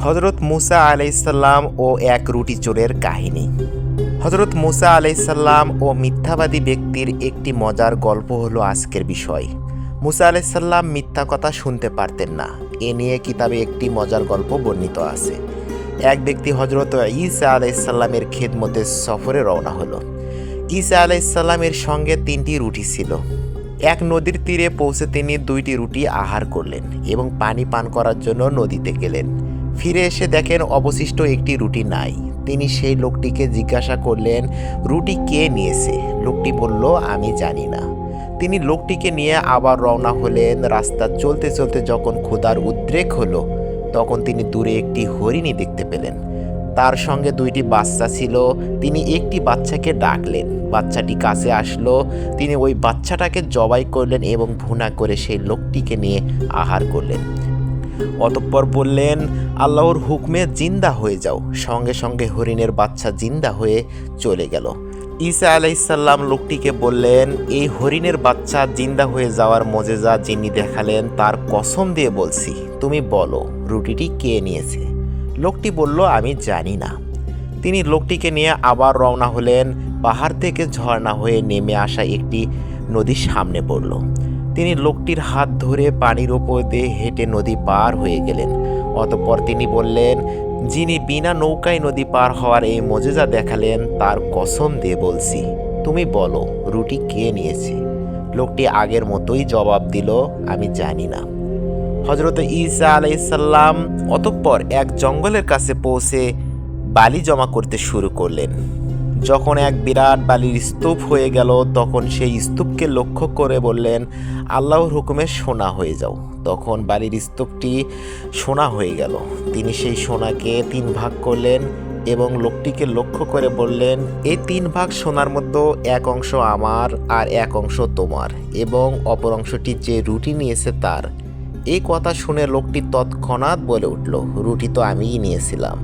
হযরত মুসা আলাইহিসসালাম ও এক রুটি চোরের কাহিনী। হযরত মুসা আলাইহিসসালাম ও মিথ্যাবাদী ব্যক্তির একটি মজার গল্প হলো আজকের বিষয়। মুসা আলাইহিসসালাম মিথ্যা কথা শুনতে পারতেন না। এ নিয়ে কিতাবে একটি মজার গল্প বর্ণিত আছে। এক ব্যক্তি হযরত ঈসা আলাইহিসসালামের খেদমতে সফরে রওনা হলো। ঈসা আলাইহিসসালামের সঙ্গে 3টি রুটি ছিল। এক নদীর তীরে পৌঁছে তিনি 2টি রুটি আহার করলেন এবং পানি পান করার জন্য নদীতে গেলেন। ফিরে এসে দেখেন অবশিষ্ট একটি রুটি নাই। তিনি সেই লোকটিকে জিজ্ঞাসা করলেন, রুটি কে নিয়েছে? লোকটি বলল, আমি জানি না। তিনি লোকটিকে নিয়ে আবার রওনা হলেন। রাস্তা চলতে চলতে যখন ক্ষুধার উদ্রেক হলো, তখন তিনি দূরে একটি হরিণী দেখতে পেলেন। তার সঙ্গে 2টি বাচ্চা ছিল। তিনি একটি বাচ্চাকে ডাকলেন। বাচ্চাটি কাছে আসলো। তিনি ওই বাচ্চাটাকে জবাই করলেন এবং ভুনা করে সেই লোকটিকে নিয়ে আহার করলেন। অতঃপর বললেন, আল্লাহর হুকমে জিন্দা হয়ে যাও। সঙ্গে সঙ্গে হরিণের বাচ্চা জিন্দা হয়ে চলে গেল। ঈসা আলাইহিসসালাম লোকটিকে বললেন, এই হরিণের বাচ্চা জিন্দা হয়ে যাওয়ার মজেজা যিনি দেখালেন তার কসম দিয়ে বলছি, তুমি বলো রুটিটি কে নিয়েছে? লোকটি বলল, আমি জানি না। তিনি লোকটিকে নিয়ে আবার রওনা হলেন। পাহাড় থেকে ঝর্ণা হয়ে নেমে আসা একটি নদীর সামনে পড়ল। তিনি লোকটির হাত ধরে পানির ওপর দিয়ে হেঁটে নদী পার হয়ে গেলেন। অতঃপর তিনি বললেন, যিনি বিনা নৌকায় নদী পার হওয়ার এই মজেজা দেখালেন তার কসম দিয়ে বলছি, তুমি বলো রুটি কে নিয়েছে? লোকটি আগের মতোই জবাব দিল, আমি জানি না। হযরত ঈসা আলাইহিসসালাম অতঃপর এক জঙ্গলের কাছে পৌঁছে বালি জমা করতে শুরু করলেন। যখন এক বিরাট বালির স্তূপ হয়ে গেল, তখন সেই স্তূপকে লক্ষ্য করে বললেন, আল্লাহর হুকুমে সোনা হয়ে যাও। তখন বালির স্তূপটি সোনা হয়ে গেল। তিনি সেই সোনাকে 3 ভাগ করলেন এবং লোকটিকে লক্ষ্য করে বললেন, এই 3 ভাগ সোনার মধ্যে এক অংশ আমার আর এক অংশ তোমার, এবং অপর অংশটি যে রুটি নিয়েছে তার। এই কথা শুনে লোকটি তৎক্ষণাৎ বলে উঠল, রুটি তো আমিই নিয়েছিলাম।